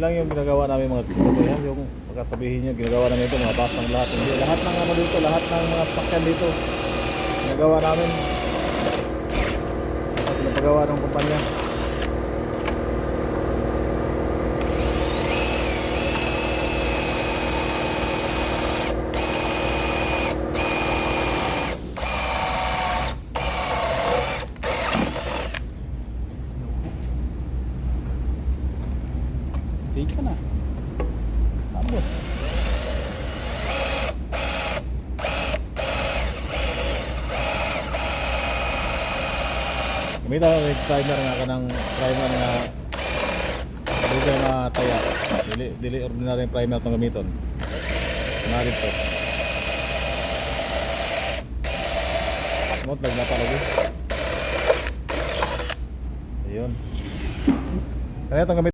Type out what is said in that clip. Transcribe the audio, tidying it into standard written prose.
lang yung ginagawa namin mga tsuko. Yan yung pagkasabihin nyo, ginagawa namin ito mga basang lahat. Hindi, lahat ng ano dito, lahat ng mga sakyan dito ginagawa namin. At pinapagawa ng kumpanya. Tika na. Tapos. Kumita yung primer nga ka ng primer nga dugay na taya. Dili ordinary primer itong gamiton. Marit to. Smooth lang na talaga. Ayun. Kaya itong gamit